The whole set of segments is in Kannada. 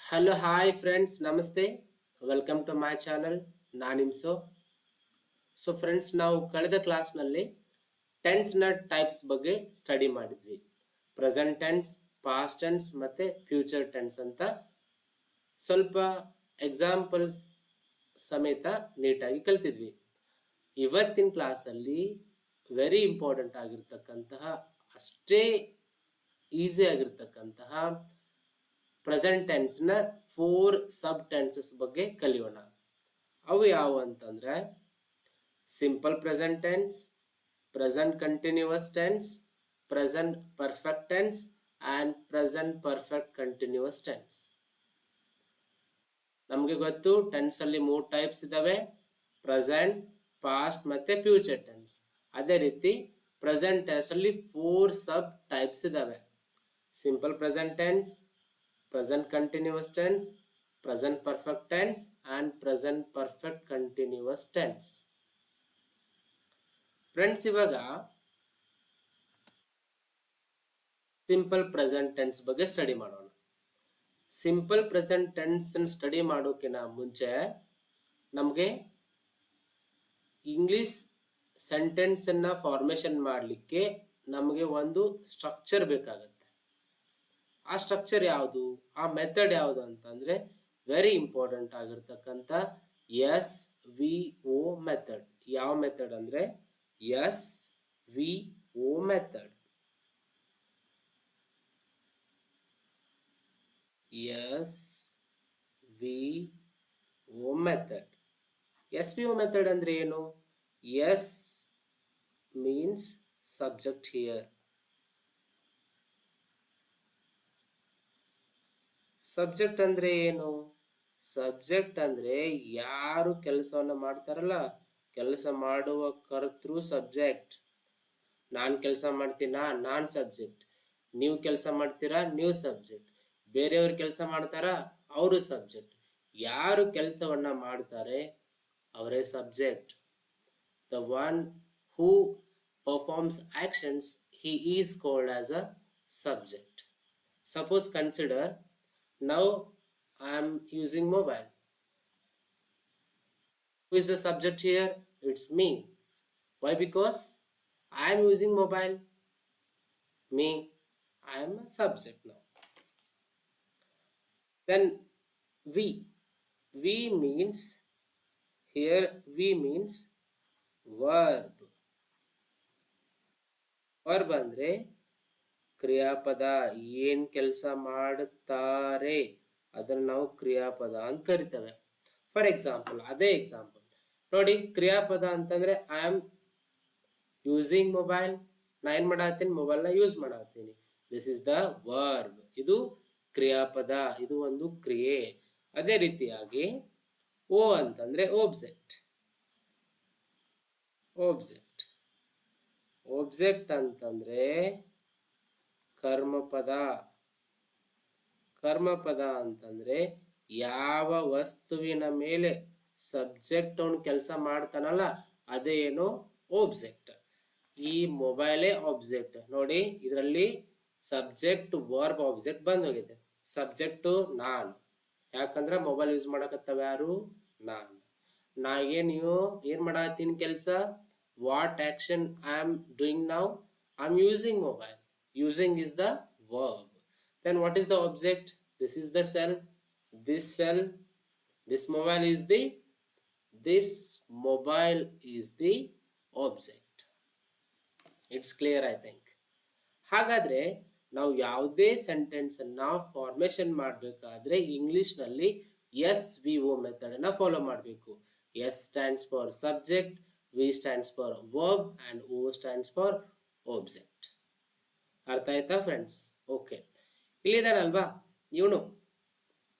ಹಲೋ ಹಾಯ್ ಫ್ರೆಂಡ್ಸ್, ನಮಸ್ತೆ. Welcome to my channel. ನಾನಿಮ್ಸೋ. ಫ್ರೆಂಡ್ಸ್, ನಾವು ಕಳೆದ ಕ್ಲಾಸ್ನಲ್ಲಿ ಟೆನ್ಸ್ನ ಟೈಪ್ಸ್ ಬಗ್ಗೆ ಸ್ಟಡಿ ಮಾಡಿದ್ವಿ. ಪ್ರೆಸೆಂಟ್ ಟೆನ್ಸ್, ಪಾಸ್ಟ್ ಟೆನ್ಸ್ ಮತ್ತು ಫ್ಯೂಚರ್ ಟೆನ್ಸ್ ಅಂತ ಸ್ವಲ್ಪ ಎಕ್ಸಾಂಪಲ್ಸ್ ಸಮೇತ ನೀಟಾಗಿ ಕಲ್ತಿದ್ವಿ. ಇವತ್ತಿನ ಕ್ಲಾಸಲ್ಲಿ ವೆರಿ ಇಂಪಾರ್ಟೆಂಟ್ ಆಗಿರ್ತಕ್ಕಂತಹ, ಅಷ್ಟೇ ಈಸಿ ಆಗಿರ್ತಕ್ಕಂತಹ ಪ್ರೆಸೆಂಟ್ ಟೆನ್ಸ್ನ 4 ಸಬ್ ಟೆನ್ಸಸ್ ಬಗ್ಗೆ ಕಲಿಯೋಣ. ಅವು ಯಾವ ಅಂತಂದ್ರೆ simple present tense, present continuous tense, present perfect tense and present perfect continuous tense. ನಮಗೆ ಗೊತ್ತು ಟೆನ್ಸ್ ಅಲ್ಲಿ 3 ಟೈಪ್ಸ್ ಇದಾವೆ: ಪ್ರೆಸೆಂಟ್, ಪಾಸ್ಟ್ ಮತ್ತೆ ಫ್ಯೂಚರ್ ಟೆನ್ಸ್. ಅದೇ ರೀತಿ ಪ್ರೆಸೆಂಟ್ ಟೆನ್ಸ್ ಅಲ್ಲಿ 4 ಸಬ್ ಟೈಪ್ಸ್ ಇದಾವೆ: simple present tense, present continuous tense, present perfect tense and present perfect continuous tense. Friends, ಇವಾಗ ಸಿಂಪಲ್ ಪ್ರೆಸೆಂಟ್ ಟೆನ್ಸ್ ಬಗ್ಗೆ ಸ್ಟಡಿ ಮಾಡೋಣ. ಸಿಂಪಲ್ ಪ್ರೆಸೆಂಟ್ ಟೆನ್ಸ್ ಸ್ಟಡಿ ಮಾಡೋಕ್ಕಿಂತ ಮುಂಚೆ ನಮಗೆ ಇಂಗ್ಲಿಷ್ ಸೆಂಟೆನ್ಸ್ ಅನ್ನ ಫಾರ್ಮೇಶನ್ ಮಾಡಲಿಕ್ಕೆ ನಮಗೆ ಒಂದು ಸ್ಟ್ರಕ್ಚರ್ ಬೇಕಾಗುತ್ತೆ. ಆ ಸ್ಟ್ರಕ್ಚರ್ ಯಾವುದು, ಆ ಮೆಥಡ್ ಯಾವುದು ಅಂತಂದ್ರೆ ವೆರಿ ಇಂಪಾರ್ಟೆಂಟ್ ಆಗಿರ್ತಕ್ಕಂಥ SVO ಮೆಥಡ್. ಯಾವ ಮೆಥಡ್ ಅಂದ್ರೆ SVO method. SVO method. SVO method ಅಂದ್ರೆ ಏನು? S means subject here. Subject ಅಂದ್ರೆ ಏನು? ಸಬ್ಜೆಕ್ಟ್ ಅಂದ್ರೆ ಯಾರು ಕೆಲಸವನ್ನ ಮಾಡ್ತಾರಲ್ಲ, ಕೆಲಸ ಮಾಡುವ ಕರ್ತೃ ಸಬ್ಜೆಕ್ಟ್. ನಾನು ಕೆಲಸ ಮಾಡ್ತೀನಾ, ನಾನ್ ಸಬ್ಜೆಕ್ಟ್. ನೀವು ಕೆಲಸ ಮಾಡ್ತೀರಾ, ನೀವು ಸಬ್ಜೆಕ್ಟ್. ಬೇರೆಯವ್ರು ಕೆಲಸ ಮಾಡ್ತಾರಾ, ಅವರು ಸಬ್ಜೆಕ್ಟ್. ಯಾರು ಕೆಲಸವನ್ನ ಮಾಡ್ತಾರೆ ಅವರೇ subject. The one who performs actions, he is called as a subject. Suppose consider, now I am using mobile. Who is the subject here? It's me. Why? Because I am using mobile. Me, I am a subject now. Then we means, here we means verb. Verb ಅಂದ್ರೆ ಕ್ರಿಯಾಪದ. ಏನ್ ಕೆಲಸ ಮಾಡುತ್ತಾರೆ ಅದನ್ನ ನಾವು ಕ್ರಿಯಾಪದ ಅಂತ ಕರಿತೇವೆ. ಫಾರ್ ಎಕ್ಸಾಂಪಲ್, ಅದೇ ಎಕ್ಸಾಂಪಲ್ ನೋಡಿ. ಕ್ರಿಯಾಪದ ಅಂತಂದ್ರೆ ಐ ಆಮ್ ಯೂಸಿಂಗ್ ಮೊಬೈಲ್. ನಾ ಏನ್ ಮಾಡತ್ತೀನಿ? ಮೊಬೈಲ್ ನ ಯೂಸ್ ಮಾಡತ್ತೀನಿ. This is the verb. ಇದು ಕ್ರಿಯಾಪದ, ಇದು ಒಂದು ಕ್ರಿಯೆ. ಅದೇ ರೀತಿಯಾಗಿ ಓ ಅಂತಂದ್ರೆ ಒಬ್ಜೆಕ್ಟ್. ಒಬ್ಜೆಕ್ಟ್ ಅಂತಂದ್ರೆ ಕರ್ಮಪದ. ಕರ್ಮಪದ ಅಂತಂದ್ರೆ ಯಾವ ವಸ್ತುವಿನ ಮೇಲೆ ಸಬ್ಜೆಕ್ಟ್ ಅವನು ಕೆಲಸ ಮಾಡ್ತಾನಲ್ಲ ಅದೇ ಏನು? ಒಬ್ಜೆಕ್ಟ್. ಈ ಮೊಬೈಲೇ ಆಬ್ಜೆಕ್ಟ್. ನೋಡಿ, ಇದರಲ್ಲಿ ಸಬ್ಜೆಕ್ಟ್ ವರ್ಬ್ ಆಬ್ಜೆಕ್ಟ್ ಬಂದ್ ಹೋಗಿದೆ. ಸಬ್ಜೆಕ್ಟ್ ನಾನು, ಯಾಕಂದ್ರೆ ಮೊಬೈಲ್ ಯೂಸ್ ಮಾಡಕತ್ತವ ಯಾರು? ನಾನು. ನಾ ಏನ್ ಮಾಡತ್ತೀನಿ ಕೆಲಸ? What action I am doing now? I am using mobile. Using is the verb. Then what is the object? This is the cell. This cell, this mobile is the object. It's clear, I think. ಹಾಗಾದ್ರೆ ನಾವು ಯಾವುದೇ ಸೆಂಟೆನ್ಸ್ ಅನ್ನ ಫಾರ್ಮೇಶನ್ ಮಾಡಬೇಕಾದ್ರೆ ಇಂಗ್ಲಿಷ್ ನಲ್ಲಿ SVO ಮೆಥಡ್ ಅನ್ನ ಫಾಲೋ ಮಾಡಬೇಕು. S stands for subject, V stands for verb and O stands for object. ಅರ್ಥ ಆಯ್ತಾ ಫ್ರೆಂಡ್ಸ್? ಓಕೆ, ಇಲ್ಲಿದಾನಲ್ವಾ ಇವನು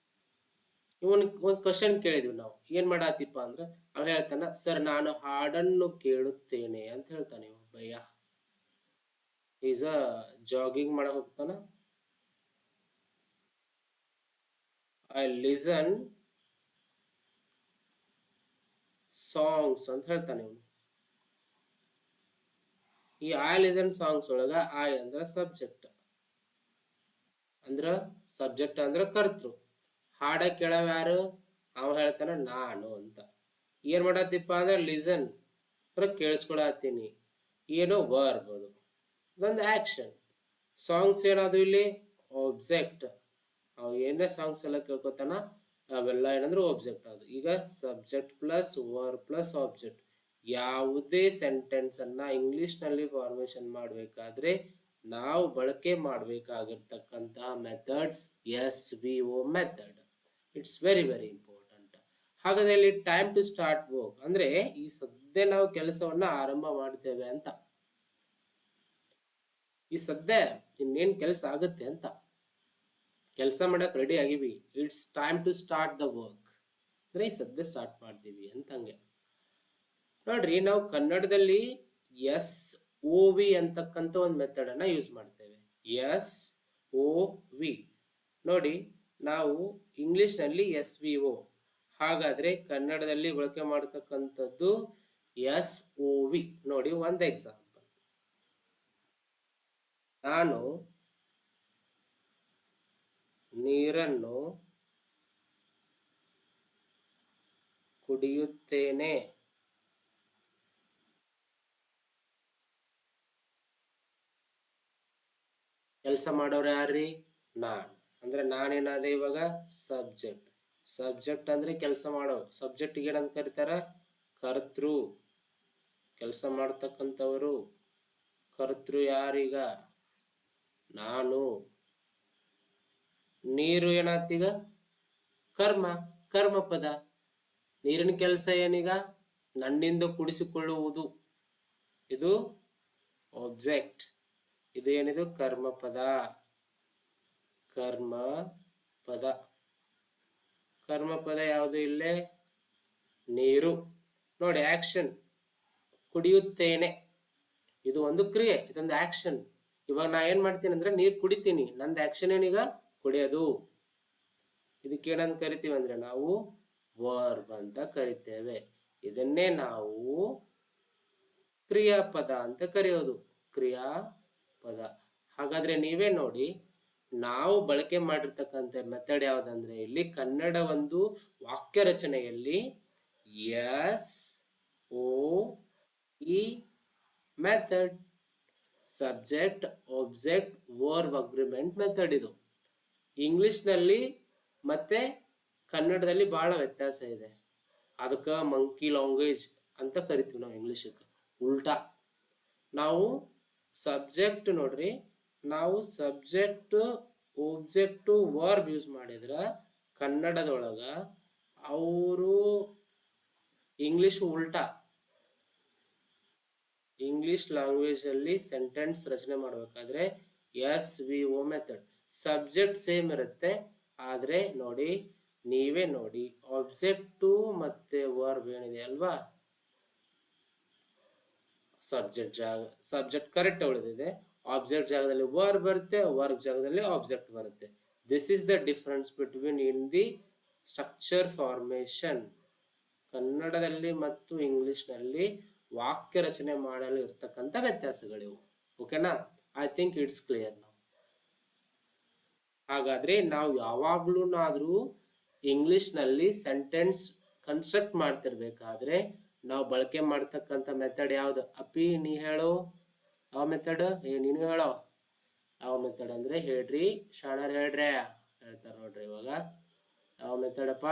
ಒಂದು ಕ್ವಶನ್ ಕೇಳಿದ್ವಿ ನಾವು. ಏನ್ ಮಾಡಾತಿಪ್ಪ ಅಂದ್ರೆ ಅವ ಹೇಳ್ತಾನ, ಸರ್ ನಾನು ಹಾಡನ್ನು ಕೇಳುತ್ತೇನೆ ಅಂತ ಹೇಳ್ತಾನೆ. ಭಯ್ಯ ಈಸ್ ಅ ಜಾಗಿಂಗ್ ಮಾಡಕ್ ಹೋಗ್ತಾನ. ಐ ಲಿಸನ್ ಸಾಂಗ್ಸ್ ಅಂತ ಹೇಳ್ತಾನೆ ಇವನು. ಈ ಐ ಲಿಸನ್ ಸಾಂಗ್ಸ್ ಒಳಗ ಐ ಅಂದ್ರ ಸಬ್ಜೆಕ್ಟ್, ಅಂದ್ರ ಕರ್ತೃ. ಹಾಡ ಕೇಳವ ಯಾರು? ಅವ ಹೇಳ್ತಾನ ನಾನು ಅಂತ. ಏನ್ ಮಾಡತ್ತಿಪ್ಪ ಅಂದ್ರೆ ಲಿಸನ್, ಕೇಳಿಸ್ಕೊಳತ್ತೀನಿ. ಏನೋ ವರ್ಬ್ ಅದು, ಇದೊಂದು ಆಕ್ಷನ್. ಸಾಂಗ್ಸ್ ಏನದು ಇಲ್ಲಿ? ಆಬ್ಜೆಕ್ಟ್. ಅವ್ ಏನೇ ಸಾಂಗ್ಸ್ ಎಲ್ಲ ಕೇಳ್ಕೊತಾನ ಅವೆಲ್ಲ ಏನಂದ್ರೆ ಆಬ್ಜೆಕ್ಟ್. ಅದು ಈಗ subject plus verb plus object. ಯಾವುದೇ ಸೆಂಟೆನ್ಸ್ ಅನ್ನ ಇಂಗ್ಲಿಷ್ ನಲ್ಲಿ ಫಾರ್ಮೇಶನ್ ಮಾಡಬೇಕಾದ್ರೆ ನಾವು ಬಳಕೆ ಮಾಡಬೇಕಾಗಿರ್ತಕ್ಕಂತಹ method SVO method. It's very very important. ಹಾಗಾದ್ರೆ ಇಲ್ಲಿ ಟೈಮ್ ಟು ಸ್ಟಾರ್ಟ್ ವರ್ಕ್ ಅಂದ್ರೆ ಈ ಸದ್ಯ ನಾವು ಕೆಲಸವನ್ನ ಆರಂಭ ಮಾಡ್ತೇವೆ ಅಂತ, ಈ ಸದ್ಯ ಇನ್ನೇನ್ ಕೆಲಸ ಆಗುತ್ತೆ ಅಂತ, ಕೆಲಸ ಮಾಡಕ್ ರೆಡಿ ಆಗಿವಿ. It's time to start the work ಅಂದ್ರೆ ಈ ಸದ್ಯ ಸ್ಟಾರ್ಟ್ ಮಾಡ್ತೀವಿ ಅಂತ. ಹಂಗೆ ನೋಡ್ರಿ, ನಾವು ಕನ್ನಡದಲ್ಲಿ SOV ಅಂತಕ್ಕಂಥ ಒಂದು ಮೆಥಡ್ ಅನ್ನ ಯೂಸ್ ಮಾಡ್ತೇವೆ. SOV ನೋಡಿ, ನಾವು ಇಂಗ್ಲಿಷ್ ನಲ್ಲಿ SVO. ಹಾಗಾದ್ರೆ ಕನ್ನಡದಲ್ಲಿ ಬಳಕೆ ಮಾಡತಕ್ಕಂಥದ್ದು SOV. ನೋಡಿ ಒಂದು ಎಕ್ಸಾಂಪಲ್, ನಾನು ನೀರನ್ನು ಕುಡಿಯುತ್ತೇನೆ. ಕೆಲಸ ಮಾಡೋರು ಯಾರ್ರಿ? ನಾನ್. ಅಂದ್ರೆ ನಾನೇನಾದೆ ಇವಾಗ ಸಬ್ಜೆಕ್ಟ್. ಸಬ್ಜೆಕ್ಟ್ ಅಂದ್ರೆ ಕೆಲಸ ಮಾಡೋ. ಸಬ್ಜೆಕ್ಟ್ ಏನಂತ ಕರೀತಾರ? ಕರ್ತೃ. ಕೆಲಸ ಮಾಡ್ತಕ್ಕಂಥವರು. ಕರ್ತೃ ಯಾರೀಗ? ನಾನು. ನೀರು ಏನಾತೀಗ? ಕರ್ಮ, ಕರ್ಮ ಪದ. ನೀರಿನ ಕೆಲಸ ಏನೀಗ? ನನ್ನಿಂದ ಕುಡಿಸಿಕೊಳ್ಳುವುದು. ಇದು ಆಬ್ಜೆಕ್ಟ್. ಇದು ಏನಿದು? ಕರ್ಮ ಪದ. ಕರ್ಮ ಪದ. ಕರ್ಮ ಪದ ಯಾವುದು ಇಲ್ಲೇ? ನೀರು. ನೋಡಿ ಆಕ್ಷನ್, ಕುಡಿಯುತ್ತೇನೆ. ಇದು ಒಂದು ಕ್ರಿಯೆ, ಇದೊಂದು ಆಕ್ಷನ್. ಇವಾಗ ನಾ ಏನ್ ಮಾಡ್ತೀನಿ ಅಂದ್ರೆ ನೀರು ಕುಡಿತೀನಿ. ನಂದು ಆಕ್ಷನ್ ಏನೀಗ? ಕುಡಿಯೋದು. ಇದಕ್ಕೆ ಏನಂತ ಕರಿತೀವಿ ಅಂದ್ರೆ ನಾವು ವರ್ಬ್ ಅಂತ ಕರಿತೇವೆ. ಇದನ್ನೇ ನಾವು ಕ್ರಿಯಾಪದ ಅಂತ ಕರೆಯೋದು. ಕ್ರಿಯಾಪದ. ಹಾಗಾದ್ರೆ ನೀವೇ ನೋಡಿ, ನಾವು ಬಳಕೆ ಮಾಡಿರ್ತಕ್ಕಂಥ ಮೆಥಡ್ ಯಾವ್ದಂದ್ರೆ ಇಲ್ಲಿ ಕನ್ನಡ ಒಂದು ವಾಕ್ಯ ರಚನೆಯಲ್ಲಿ SOV method. Subject object verb agreement method. ಇದು ಇಂಗ್ಲಿಷ್ ನಲ್ಲಿ ಮತ್ತೆ ಕನ್ನಡದಲ್ಲಿ ಬಹಳ ವ್ಯತ್ಯಾಸ ಇದೆ. ಅದಕ್ಕೆ ಮಂಕಿ ಲ್ಯಾಂಗ್ವೇಜ್ ಅಂತ ಕರಿತೀವಿ ನಾವು ಇಂಗ್ಲಿಷಕ್ಕೆ. ಉಲ್ಟಾ ನಾವು ಸಬ್ಜೆಕ್ಟ್ ನೋಡ್ರಿ, ನಾವು ಸಬ್ಜೆಕ್ಟ್ ಆಬ್ಜೆಕ್ಟ್ ವರ್ಬ್ ಯೂಸ್ ಮಾಡಿದ್ರ ಕನ್ನಡದೊಳಗ ಅವರು ಇಂಗ್ಲಿಷ್ ಉಲ್ಟಾ. ಇಂಗ್ಲಿಷ್ ಲ್ಯಾಂಗ್ವೇಜ್ ಅಲ್ಲಿ ಸೆಂಟೆನ್ಸ್ ರಚನೆ ಮಾಡಬೇಕಾದ್ರೆ SVO ಮೆಥಡ್. ಸಬ್ಜೆಕ್ಟ್ ಸೇಮ್ ಇರುತ್ತೆ, ಆದ್ರೆ ನೋಡಿ ನೀವೇ ನೋಡಿ ಆಬ್ಜೆಕ್ಟ್ ಮತ್ತೆ ವರ್ಬ್ ಏನಿದೆ ಅಲ್ವಾ, ಸಬ್ಜೆಕ್ಟ್ ಜಾಗ ಸಬ್ಜೆಕ್ಟ್ ಕರೆಕ್ಟ್ ಉಳಿದಿದೆ, ಆಬ್ಜೆಕ್ಟ್ ಜಾಗದಲ್ಲಿ ವರ್ಬ್ ಬರುತ್ತೆ, ವರ್ಬ್ ಜಾಗದಲ್ಲಿ ಆಬ್ಜೆಕ್ಟ್ ಬರುತ್ತೆ. This is the difference between in the structure formation. ಕನ್ನಡದಲ್ಲಿ ಮತ್ತು ಇಂಗ್ಲಿಷ್ ನಲ್ಲಿ ವಾಕ್ಯ ರಚನೆ ಮಾಡಲು ಇರ್ತಕ್ಕಂಥ ವ್ಯತ್ಯಾಸಗಳಿವು. ಓಕೆನಾ? ಐ ಥಿಂಕ್ ಇಟ್ಸ್ ಕ್ಲಿಯರ್ ನಾವು. ಹಾಗಾದ್ರೆ ನಾವು ಯಾವಾಗ್ಲೂನಾದ್ರೂ ಇಂಗ್ಲಿಷ್ ನಲ್ಲಿ ಸೆಂಟೆನ್ಸ್ ಕನ್ಸ್ಟ್ರಕ್ಟ್ ಮಾಡ್ತಿರ್ಬೇಕಾದ್ರೆ ನಾವು ಬಳಕೆ ಮಾಡ್ತಕ್ಕಂಥ ಮೆಥಡ್ ಯಾವ್ದು? ಅಪಿ ನೀ ಹೇಳೋ ಯಾವ ಮೆಥಡ್? ನೀನು ಹೇಳೋ ಯಾವ ಮೆಥಡ್ ಅಂದ್ರೆ ಹೇಳ್ರಿ, ಶಾಣರ್ ಹೇಳ್ರಿ. ಹೇಳ್ತಾರ ನೋಡ್ರಿ ಇವಾಗ. ಯಾವ ಮೆಥಡ್ ಅಪ್ಪ?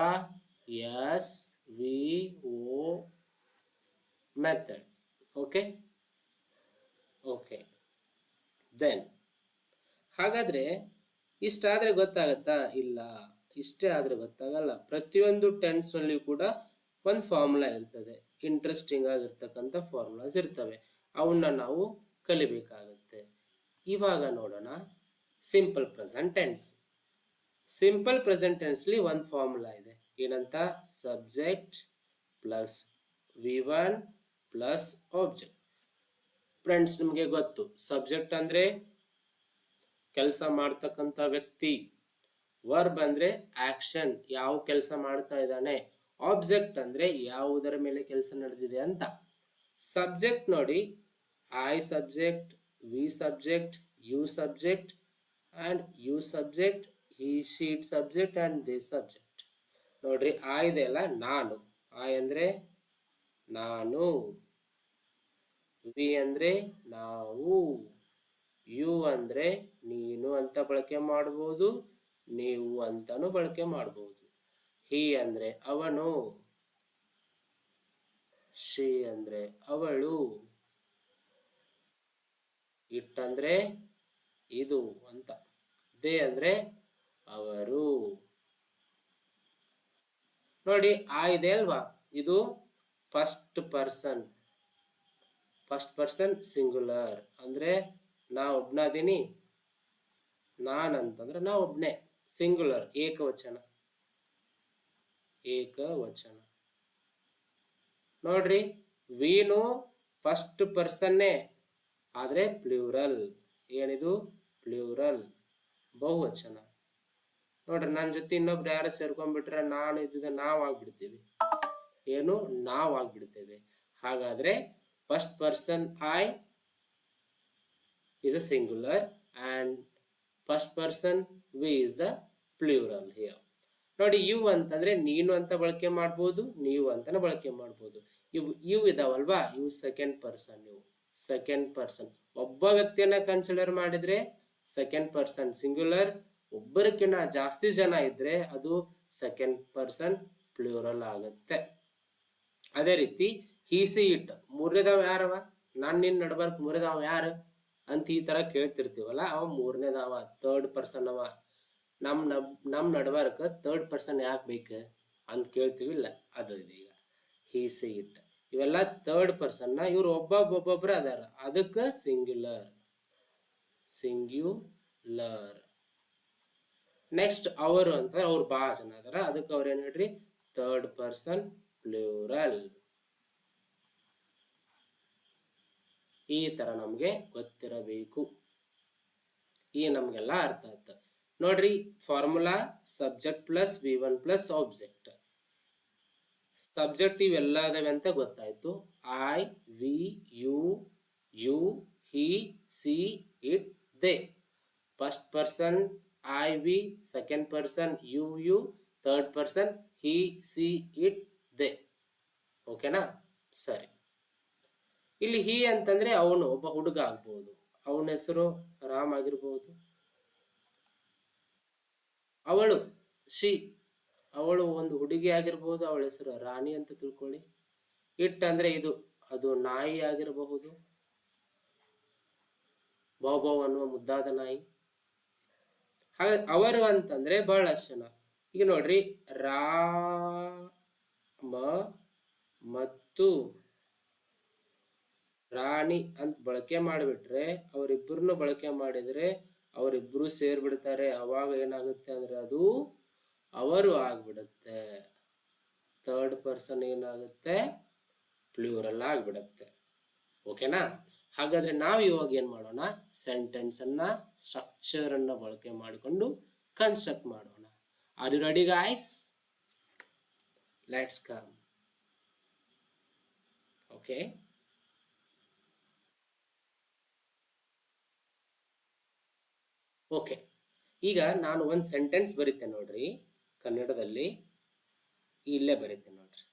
SVO method. Okay okay then ಹಾಗಾದ್ರೆ ಇಷ್ಟಾದ್ರೆ ಗೊತ್ತಾಗತ್ತಾ? ಇಲ್ಲ, ಇಷ್ಟೇ ಆದ್ರೆ ಗೊತ್ತಾಗಲ್ಲ. ಪ್ರತಿಯೊಂದು ಟೆನ್ಸ್ ನಲ್ಲಿ ಕೂಡ ಒಂದು ಫಾರ್ಮುಲಾ ಇರ್ತದೆ. ಇಂಟ್ರೆಸ್ಟಿಂಗ್ ಆಗಿರ್ತಕ್ಕಂಥ ಫಾರ್ಮುಲಾಸ್ ಇರ್ತವೆ, ಅವನ್ನ ನಾವು ಕಲಿಬೇಕಾಗುತ್ತೆ. ಇವಾಗ ನೋಡೋಣ simple present tense. Simple present ಟೆನ್ಸ್ಲಿ ಒಂದು ಫಾರ್ಮುಲಾ ಇದೆ. ಏನಂತ? Subject plus V1 plus object. Friends, ನಿಮಗೆ ಗೊತ್ತು ಸಬ್ಜೆಕ್ಟ್ ಅಂದ್ರೆ ಕೆಲಸ ಮಾಡ್ತಕ್ಕಂಥ ವ್ಯಕ್ತಿ, ವರ್ಬ್ ಅಂದ್ರೆ ಆಕ್ಷನ್, ಯಾವ ಕೆಲಸ ಮಾಡ್ತಾ ಇದ್ದಾನೆ, ಆಬ್ಜೆಕ್ಟ್ ಅಂದ್ರೆ ಯಾವುದರ ಮೇಲೆ ಕೆಲಸ ನಡೆದಿದೆ ಅಂತ. ಸಬ್ಜೆಕ್ಟ್ ನೋಡಿ, I subject, V subject, U subject, and U subject, he, she, subject, and they subject. ನೋಡ್ರಿ ಆ ಇದೆ ಅಲ್ಲ ನಾನು, ಆ ಅಂದ್ರೆ ನಾನು, ವಿ ಅಂದ್ರೆ ನಾವು, ಯು ಅಂದ್ರೆ ನೀನು ಅಂತ ಬಳಕೆ ಮಾಡಬಹುದು, ನೀವು ಅಂತಾನು ಬಳಕೆ ಮಾಡಬಹುದು. ಹಿ ಅಂದ್ರೆ ಅವನು, ಶಿ ಅಂದ್ರೆ ಅವಳು, ಇಟ್ ಅಂದ್ರೆ ಇದು ಅಂತ, ದೇ ಅಂದ್ರೆ ಅವರು. ನೋಡಿ ಆ ಇದೆ ಅಲ್ವಾ, ಇದು first person, first person singular ಅಂದ್ರೆ ನಾ ಒಬ್ನದೀನಿ, ನಾನ್ ಅಂತಂದ್ರೆ ನಾ ಒಬ್ನೇ, ಸಿಂಗುಲರ್ ಏಕವಚನ, ಏಕವಚನ. ನೋಡ್ರಿ ವೀನು ಫಸ್ಟ್ ಪರ್ಸನ್ನೇ ಆದ್ರೆ ಪ್ಲೂರಲ್, ಏನಿದು ಪ್ಲೂರಲ್ ಬಹುವಚನ. ನೋಡ್ರಿ ನನ್ನ ಜೊತೆ ಇನ್ನೊಬ್ರು ಯಾರು ಸೇರ್ಕೊಂಡ್ಬಿಟ್ರೆ ನಾನು ಇದ್ದಿದ್ದ ನಾವ್ ಆಗ್ಬಿಡ್ತೀವಿ, ಏನು ನಾವ್ ಆಗ್ಬಿಡ್ತೇವೆ. ಹಾಗಾದ್ರೆ first person I is a singular and first person we is the plural here. ನೋಡಿ ಯು ಅಂತಂದ್ರೆ ನೀನು ಅಂತ ಬಳಕೆ ಮಾಡ್ಬೋದು, ನೀವು ಅಂತಾನೆ ಬಳಕೆ ಮಾಡ್ಬೋದು. ಯು ಇದಾವಲ್ವಾ, ಇವು ಸೆಕೆಂಡ್ ಪರ್ಸನ್, ಇವು ಸೆಕೆಂಡ್ ಪರ್ಸನ್. ಒಬ್ಬ ವ್ಯಕ್ತಿಯನ್ನ ಕನ್ಸಿಡರ್ ಮಾಡಿದ್ರೆ ಸೆಕೆಂಡ್ ಪರ್ಸನ್ ಸಿಂಗ್ಯುಲರ್, ಒಬ್ಬರಕ್ಕಿಂತ ಜಾಸ್ತಿ ಜನ ಇದ್ರೆ ಅದು ಸೆಕೆಂಡ್ ಪರ್ಸನ್ ಪ್ಲೂರಲ್ ಆಗುತ್ತೆ. ಅದೇ ರೀತಿ ಹಿ ಸಿ ಇಟ್ ಮೂರನೇದವ ಯಾರವ, ನಾನ್ ನಿನ್ ನಡ್ಬರ್ಕ್ ಮೂರನೇದವ ಯಾರು ಅಂತ ಈ ತರ ಕೇಳ್ತಿರ್ತೀವಲ್ಲ, ಅವ ಮೂರನೇದವ ಥರ್ಡ್ ಪರ್ಸನ್ ಅವ. ನಮ್ ನಡ್ಬರ್ಕ್ ಥರ್ಡ್ ಪರ್ಸನ್ ಯಾಕೆ ಬೇಕು ಅಂತ ಕೇಳ್ತೀವಿಲ್ಲ, ಅದು ಇದೆ ಈಗ ಹಿ ಸಿ ಇಟ್. ಇವೆಲ್ಲ ಥರ್ಡ್ ಪರ್ಸನ್, ಇವ್ರು ಒಬ್ಬೊಬ್ಬೊಬ್ಬೊಬ್ರು ಅದಾರ, ಅದಕ್ಕೆ ಸಿಂಗ್ಯುಲರ್, ಸಿಂಗ್ಯುಲರ್. ನೆಕ್ಸ್ಟ್ ಅವರು ಅಂತ ಅವ್ರು ಬಹಳ ಜನ ಅದಾರ, ಅದಕ್ಕೆ ಅವ್ರು ಏನ್ ಹೇಳ್ರಿ ಥರ್ಡ್ ಪರ್ಸನ್ ಪ್ಲೂರಲ್. ಈ ತರ ನಮ್ಗೆ ಗೊತ್ತಿರಬೇಕು, ಈ ನಮ್ಗೆಲ್ಲ ಅರ್ಥ ಆಯ್ತ. ನೋಡ್ರಿ formula subject plus V one plus object. Subject ಇವೆಲ್ಲ ಅದಾವೆ ಅಂತ ಗೊತ್ತಾಯ್ತು. I, we, you, he, she, it, they. First person I, we, second person you, third person he, she, it, they. ಓಕೆನಾ? ಸರಿ. ಇಲ್ಲಿ ಹಿ ಅಂತಂದ್ರೆ ಅವನು ಒಬ್ಬ ಹುಡುಗ ಆಗ್ಬಹುದು, ಅವನ ಹೆಸರು ರಾಮ್ ಆಗಿರ್ಬಹುದು. ಅವಳು ಶಿ, ಅವಳು ಒಂದು ಹುಡುಗಿ ಆಗಿರ್ಬಹುದು, ಅವಳ ಹೆಸರು ರಾಣಿ ಅಂತ ತಿಳ್ಕೊಳ್ಳಿ. ಇಟ್ ಅಂದ್ರೆ ಇದು, ಅದು ನಾಯಿ ಆಗಿರಬಹುದು, ಬಾಬೋ ಅನ್ನುವ ಮುದ್ದಾದ ನಾಯಿ. ಹಾಗೆ ಅವರು ಅಂತಂದ್ರೆ ಬಹಳಷ್ಟು ಜನ. ಈಗ ನೋಡ್ರಿ ರಾಮ ಮತ್ತು ರಾಣಿ ಅಂತ ಬಳಕೆ ಮಾಡಿಬಿಟ್ರೆ, ಅವರಿಬ್ಬರನ್ನು ಬಳಕೆ ಮಾಡಿದ್ರೆ ಅವರಿಬ್ರು ಸೇರ್ಬಿಡ್ತಾರೆ. ಅವಾಗ ಏನಾಗುತ್ತೆ ಅಂದ್ರೆ ಅದು ಅವರು ಆಗ್ಬಿಡುತ್ತೆ, ಥರ್ಡ್ ಪರ್ಸನ್ ಏನಾಗುತ್ತೆ ಪ್ಲೂರಲ್ ಆಗ್ಬಿಡುತ್ತೆ. ಓಕೆನಾ? ಹಾಗಾದ್ರೆ ನಾವು ಇವಾಗ ಏನ್ ಮಾಡೋಣ, ಸೆಂಟೆನ್ಸ್ ಅನ್ನ ಸ್ಟ್ರಕ್ಚರ್ ಅನ್ನ ಬಳಕೆ ಮಾಡಿಕೊಂಡು ಕನ್ಸ್ಟ್ರಕ್ಟ್ ಮಾಡೋಣ. Are you ready guys? Let's come. Okay, okay. ಈಗ ನಾನು ಒಂದು ಸೆಂಟೆನ್ಸ್ ಬರೀತೆ ನೋಡ್ರಿ ಕನ್ನಡದಲ್ಲಿ, ಇಲ್ಲೇ ಬರೀತೇನೆ ನೋಡ್ರಿ,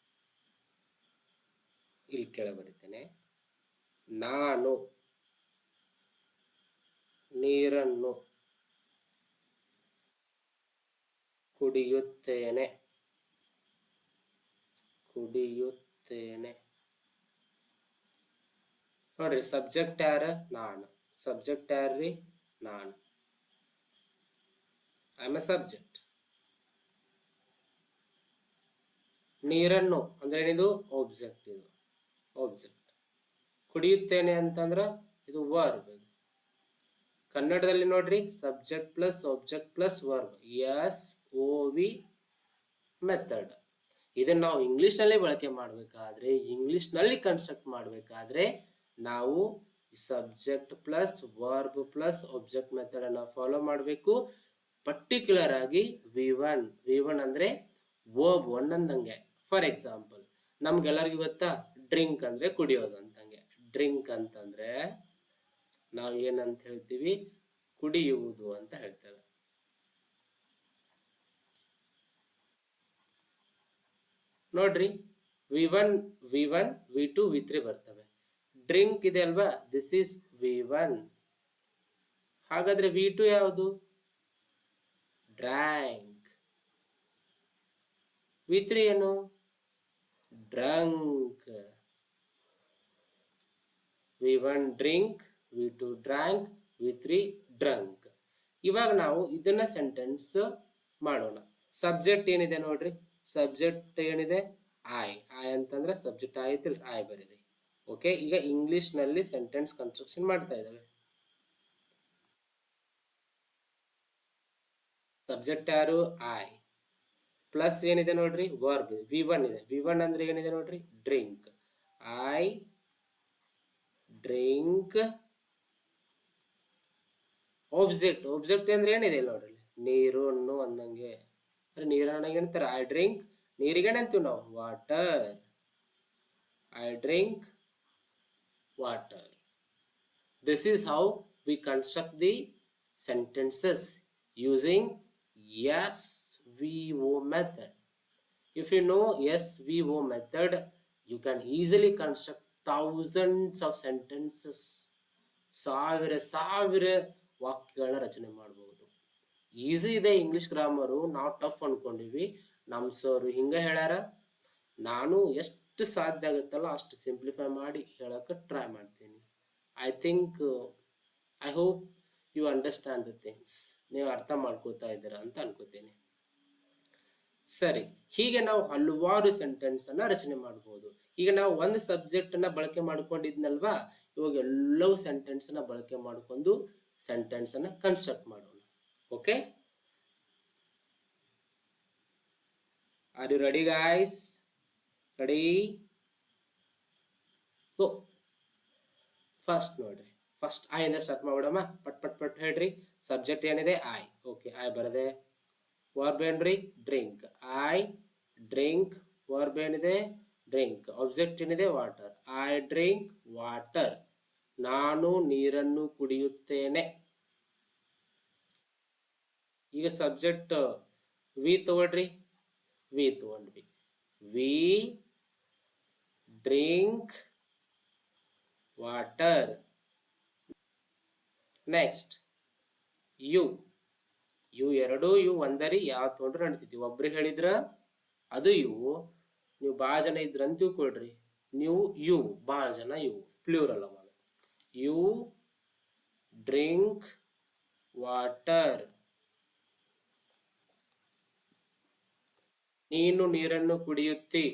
ಇಲ್ಲಿ ಕೆಳಗೆ ಬರೀತೇನೆ. ನಾನು ನೀರನ್ನು ಕುಡಿಯುತ್ತೇನೆ, ಕುಡಿಯುತ್ತೇನೆ. ನೋಡ್ರಿ ಸಬ್ಜೆಕ್ಟ್ ಯಾರ? ನಾನು. ಸಬ್ಜೆಕ್ಟ್ ಯಾರ್ರಿ? ನಾನು. I am A subject. ನೀರನ್ನು ಅಂದ್ರೆ ಏನಿದು ಆಬ್ಜೆಕ್ಟ್, ಇದು ಆಬ್ಜೆಕ್ಟ್. ಕುಡಿಯುತ್ತೇನೆ ಅಂತಂದ್ರ ಇದು ವರ್ಬ್. ಕನ್ನಡದಲ್ಲಿ ನೋಡ್ರಿ subject plus object plus verb, S O V method. ಇದನ್ನ ನಾವು ಇಂಗ್ಲಿಷ್ ನಲ್ಲಿ ಬಳಕೆ ಮಾಡಬೇಕಾದ್ರೆ, ಇಂಗ್ಲಿಷ್ ನಲ್ಲಿ ಕನ್ಸ್ಟ್ರಕ್ಟ್ ಮಾಡಬೇಕಾದ್ರೆ ನಾವು subject plus verb plus object method ಅನ್ನ ಫಾಲೋ ಮಾಡಬೇಕು. ಪರ್ಟಿಕ್ಯುಲರ್ ಆಗಿ ವಿ1 ಅಂದ್ರೆ ವರ್ಬ್ ಒಂದಂದಂಗೆ. ಫಾರ್ ಎಕ್ಸಾಂಪಲ್ ನಮ್ಗೆಲ್ಲರಿಗೂ ಗೊತ್ತಾ ಡ್ರಿಂಕ್ ಅಂದ್ರೆ ಕುಡಿಯೋದು ಅಂತಂಗೆ. ಡ್ರಿಂಕ್ ಅಂತಂದ್ರೆ ನಾವು ಏನಂತ ಹೇಳ್ತೀವಿ, ಕುಡಿಯುವುದು ಅಂತ ಹೇಳ್ತೇವೆ. ನೋಡ್ರಿ V1 V1 V2 V3 ಬರ್ತವೆ. ಡ್ರಿಂಕ್ ಇದೆ ಅಲ್ವಾ, ದಿಸ್ ಈಸ್ V1. ಹಾಗಾದ್ರೆ V2 ಯಾವುದು? ಡ್ರ್ಯಾಂಕ್. V3 ಏನು? Drunk. V1 drink, V2 drank, V3 drunk. ಇವಾಗ ನಾವು ಇದನ್ನ ಸೆಂಟೆನ್ಸ್ ಮಾಡೋಣ. ಸಬ್ಜೆಕ್ಟ್ ಏನಿದೆ ನೋಡ್ರಿ, ಸಬ್ಜೆಕ್ಟ್ ಏನಿದೆ? ಐ. ಐ ಅಂತಂದ್ರೆ ಸಬ್ಜೆಕ್ಟ್ ಆಯ್ತಿಲ್ಲ, ಐ ಬರೀರಿ. ಓಕೆ, ಈಗ ಇಂಗ್ಲಿಷ್ ನಲ್ಲಿ ಸೆಂಟೆನ್ಸ್ ಕನ್ಸ್ಟ್ರಕ್ಷನ್ ಮಾಡ್ತಾ ಇದ್ದಾವೆ. ಸಬ್ಜೆಕ್ಟ್ ಯಾರು? ಐ. ಪ್ಲಸ್ ಏನಿದೆ ನೋಡ್ರಿ? ವರ್ಬ್ V1 ಇದೆ. V1 ಅಂದ್ರೆ ಏನಿದೆ ನೋಡ್ರಿ? Drink. I drink. Object, object ಅಂದ್ರೆ ಏನಿದೆ ನೋಡ್ರಿ? ನೀರು ಹಣ್ಣು ಅಂದಂಗೆ. ನೀರು ಹಣ್ಣಾಗ ಏನಂತಾರೆ? I drink. ನೀರಿಗೆ ಏನಂತೀವಿ ನಾವು? Water. I drink water. This is how we construct the sentences using SVO method. If you know SVO method, you can easily construct thousands of sentences. ಸಾವಿರ ವಾಕ್ಯಗಳನ್ನ ರಚನೆ ಮಾಡಬಹುದು. ಈಸಿ ಇದೆ ಇಂಗ್ಲಿಷ್ ಗ್ರಾಮರು, ನಾವು ಟಫ್ ಅನ್ಕೊಂಡಿವಿ. ನಮ್ಮ ಸರ್ ಹಿಂಗ ಹೇಳ್ಯಾರ. ನಾನು ಎಷ್ಟು ಸಾಧ್ಯ ಆಗುತ್ತಲ್ಲ ಅಷ್ಟು ಸಿಂಪ್ಲಿಫೈ ಮಾಡಿ ಹೇಳಕ್ಕೆ ಟ್ರೈ ಮಾಡ್ತೀನಿ. I hope you understand the things. ನೀವು ಅರ್ಥ ಮಾಡ್ಕೋತಾ ಇದ್ದೀರಾ ಅಂತ ಅನ್ಕೋತೀನಿ. ಸರಿ, ಹೀಗೆ ನಾವು ಹಲವಾರು ಸೆಂಟೆನ್ಸ್ ಅನ್ನ ರಚನೆ ಮಾಡಬಹುದು. ಈಗ ನಾವು ಒಂದು ಸಬ್ಜೆಕ್ಟ್ ಅನ್ನ ಬಳಕೆ ಮಾಡ್ಕೊಂಡಿದ್ನಲ್ವಾ, ಇವಾಗ ಎಲ್ಲವೂ ಸೆಂಟೆನ್ಸ್ ಅನ್ನ ಬಳಕೆ ಮಾಡಿಕೊಂಡು ಸೆಂಟೆನ್ಸ್ ಅನ್ನ ಕನ್ಸ್ಟ್ರಕ್ಟ್ ಮಾಡೋಣ. Okay, are you ready guys? Ready? Go. First ನೋಡ್ರಿ, ಫಸ್ಟ್ ಐ ಇಂದ ಸ್ಟಾರ್ಟ್ ಮಾಡೋಣ. ಪಟ್ ಪಟ್ ಪಟ್ ಹೇಳ್ರಿ. ಸಬ್ಜೆಕ್ಟ್ ಏನಿದೆ? ಐ. ಓಕೆ, ಐ ಬರದೆ. ವರ್ಬ್ ಏನ್ರಿ? ಡ್ರಿಂಕ್. I drink. ವರ್ಬ್ ಏನಿದೆ? ಡ್ರಿಂಕ್. ಆಬ್ಜೆಕ್ಟ್ ಏನಿದೆ? ವಾಟರ್. I drink water. ನಾನು ನೀರನ್ನು ಕುಡಿಯುತ್ತೇನೆ. ಈಗ ಸಬ್ಜೆಕ್ಟ್ ವಿ ತಗೊಳ್ರಿ. ವಿ ತಗೊಂಡ್ವಿ. We drink water. Next you. You ಎರಡು, ಯು ಒಂದರಿ, ಯಾವ ತೊಗೊಂಡ್ರೆ ನಡೀತೈತಿ. ಒಬ್ರಿಗೆ ಹೇಳಿದ್ರ ಅದು ಯು, ನೀವು ಭಾಳ ಜನ ಇದ್ರಂತ ತಿಳ್ಕೊಳ್ರಿ, ನೀವು ಯು, ಭಾಳ ಜನ ಯು, ಪ್ಲೂರಲ್ ಅವಾಗ. You drink water. ನೀನು ನೀರನ್ನು ಕುಡಿಯುತ್ತಿ.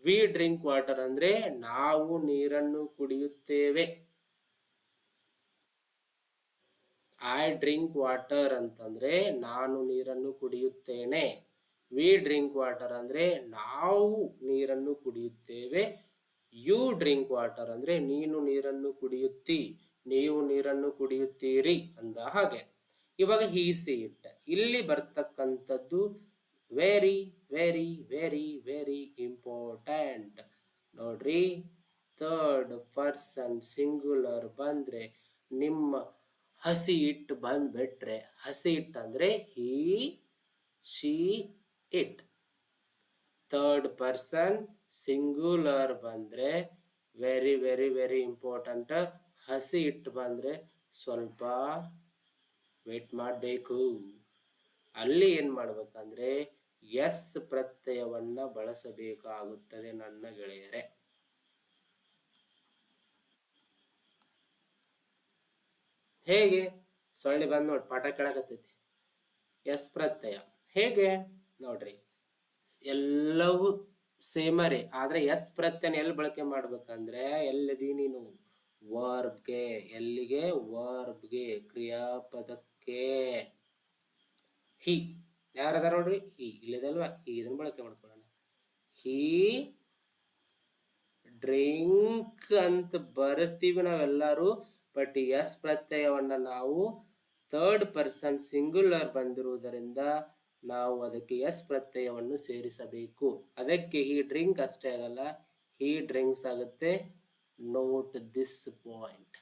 ವಿ ಡ್ರಿಂಕ್ ವಾಟರ್ ಅಂದ್ರೆ ನಾವು ನೀರನ್ನು ಕುಡಿಯುತ್ತೇವೆ. ಐ ಡ್ರಿಂಕ್ ವಾಟರ್ ಅಂತಂದ್ರೆ ನಾನು ನೀರನ್ನು ಕುಡಿಯುತ್ತೇನೆ. ವಿ ಡ್ರಿಂಕ್ ವಾಟರ್ ಅಂದ್ರೆ ನಾವು ನೀರನ್ನು ಕುಡಿಯುತ್ತೇವೆ. ಯು ಡ್ರಿಂಕ್ ವಾಟರ್ ಅಂದ್ರೆ ನೀನು ನೀರನ್ನು ಕುಡಿಯುತ್ತಿ, ನೀವು ನೀರನ್ನು ಕುಡಿಯುತ್ತೀರಿ ಅಂದ ಹಾಗೆ. ಇವಾಗ ಹಿ ಸಿ ಇಟ್, ಇಲ್ಲಿ ಬರ್ತಕ್ಕಂಥದ್ದು very very very very important ನೋಡ್ರಿ. ಥರ್ಡ್ ಪರ್ಸನ್ ಸಿಂಗ್ಯುಲರ್ ಬಂದ್ರೆ, ನಿಮ್ಮ ಹಸಿ ಇಟ್ ಬಂದ್ಬಿಟ್ರೆ, ಹಸಿ ಇಟ್ ಅಂದ್ರೆ he she it. Third person singular ಬಂದ್ರೆ ವೆರಿ ವೆರಿ ವೆರಿ ಇಂಪಾರ್ಟೆಂಟ್. ಹಸಿ ಇಟ್ ಬಂದ್ರೆ ಸ್ವಲ್ಪ ವೇಟ್ ಮಾಡಬೇಕು. ಅಲ್ಲಿ ಏನ್ ಮಾಡ್ಬೇಕಂದ್ರೆ ಎಸ್ ಪ್ರತ್ಯಯವನ್ನ ಬಳಸಬೇಕಾಗುತ್ತದೆ ನನ್ನ ಗೆಳೆಯರೆ. ಹೇಗೆ? ಸೊಳ್ಳೆ ಬಂದ್ ನೋಡಿ ಪಾಠ ಕೇಳಕತ್ತೈತಿ. ಎಸ್ ಪ್ರತ್ಯಯ ಹೇಗೆ ನೋಡ್ರಿ, ಎಲ್ಲವೂ ಸೇಮರೇ, ಆದ್ರೆ ಎಸ್ ಪ್ರತ್ಯಯನ ಎಲ್ಲಿ ಬಳಕೆ ಮಾಡ್ಬೇಕಂದ್ರೆ, ಎಲ್ಲಿದಿ ನೀನು? ವರ್ಬ್ಗೆ. ಎಲ್ಲಿಗೆ? ವರ್ಬ್ಗೆ, ಕ್ರಿಯಾಪದಕ್ಕೆ. ಹಿ ಯಾರದ ನೋಡ್ರಿ? ಹಿ ಇಲ್ಲಿದಲ್ವಾ? ಹಿ ಇದನ್ನ ಬಳಕೆ ಮಾಡ್ಕೊಳ್ಳೋಣ. ಹಿ ಡ್ರಿಂಕ್ ಅಂತ ಬರ್ತೀವಿ ನಾವೆಲ್ಲರೂ, ಬಟ್ ಎಸ್ ಪ್ರತ್ಯಯವನ್ನ ನಾವು ಥರ್ಡ್ ಪರ್ಸನ್ ಸಿಂಗ್ಯುಲರ್ ಬಂದಿರುವುದರಿಂದ ನಾವು ಅದಕ್ಕೆ ಎಸ್ ಪ್ರತ್ಯಯವನ್ನು ಸೇರಿಸಬೇಕು. ಅದಕ್ಕೆ ಹಿ ಡ್ರಿಂಕ್ ಅಷ್ಟೇ ಆಗಲ್ಲ, ಹಿ ಡ್ರಿಂಕ್ಸ್ ಆಗುತ್ತೆ. Note this point.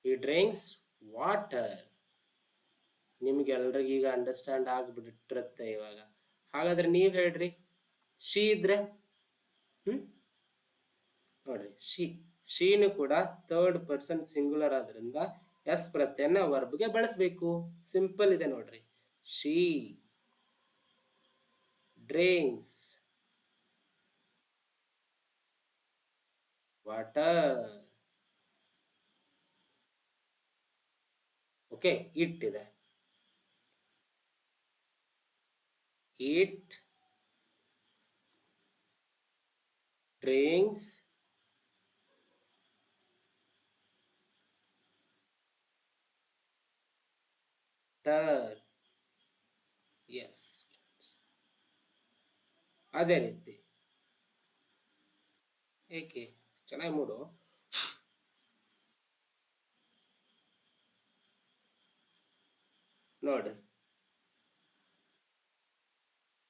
He drinks water. ನಿಮ್ಗೆ ಎಲ್ರಿಗೂ ಈಗ ಅಂಡರ್ಸ್ಟ್ಯಾಂಡ್ ಆಗ್ಬಿಟ್ಟಿರುತ್ತೆ ಇವಾಗ. ಹಾಗಾದ್ರೆ ನೀವ್ ಹೇಳ್ರಿ, ಶಿ ಇದ್ರೆ ನೋಡ್ರಿ, ಶೀನು ಕೂಡ ಥರ್ಡ್ ಪರ್ಸನ್ ಸಿಂಗುಲರ್ ಆದ್ರಿಂದ ಎಸ್ ಪ್ರತ್ಯಯನ ವರ್ಬ್ಗೆ ಬಳಸಬೇಕು. ಸಿಂಪಲ್ ಇದೆ ನೋಡ್ರಿ. She drinks water. Okay, it ಇದೆ. It drinks water. ಎಸ್, ಅದೇ ರೀತಿ. ಏಕೆ ಚೆನ್ನಾಗಿ ಮೂಡು. ನೋಡ್ರಿ,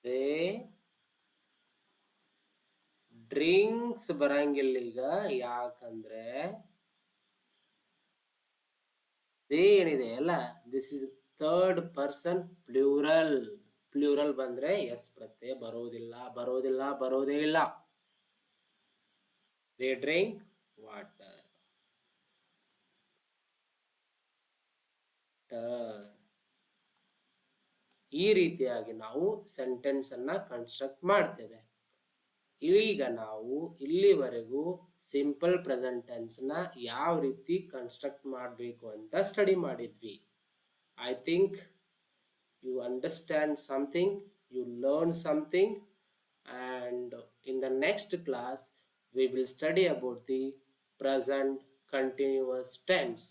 ದೇ ಡ್ರಿಂಕ್ಸ್ ಬರಂಗಿಲ್ಲ ಈಗ. ಯಾಕಂದ್ರೆ ದೇ ಏನಿದೆ ಅಲ್ಲ, this is third person plural. Plural ಬಂದ್ರೆ ಎಸ್ ಪ್ರತ್ಯಯ ಬರೋದಿಲ್ಲ, ಬರೋದಿಲ್ಲ, ಬರೋದೇ ಇಲ್ಲ. They drink water. ಈ ರೀತಿಯಾಗಿ ನಾವು ಸೆಂಟೆನ್ಸ್ ಅನ್ನ ಕನ್ಸ್ಟ್ರಕ್ಟ್ ಮಾಡ್ತೇವೆ. ಈಗ ನಾವು ಇಲ್ಲಿವರೆಗೂ ಸಿಂಪಲ್ ಪ್ರೆಸೆಂಟ್ ಟೆನ್ಸ್ ನ ಯಾವ ರೀತಿ ಕನ್ಸ್ಟ್ರಕ್ಟ್ ಮಾಡಬೇಕು ಅಂತ ಸ್ಟಡಿ ಮಾಡಿದ್ವಿ. I think you understand something, you learn something, and in the next class we will study about the present continuous tense.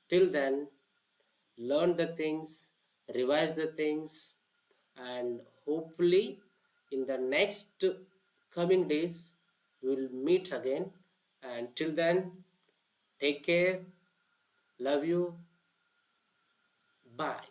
Till then, learn the things, revise the things, and hopefully in the next coming days we will meet again. And till then, take care, love you, bye.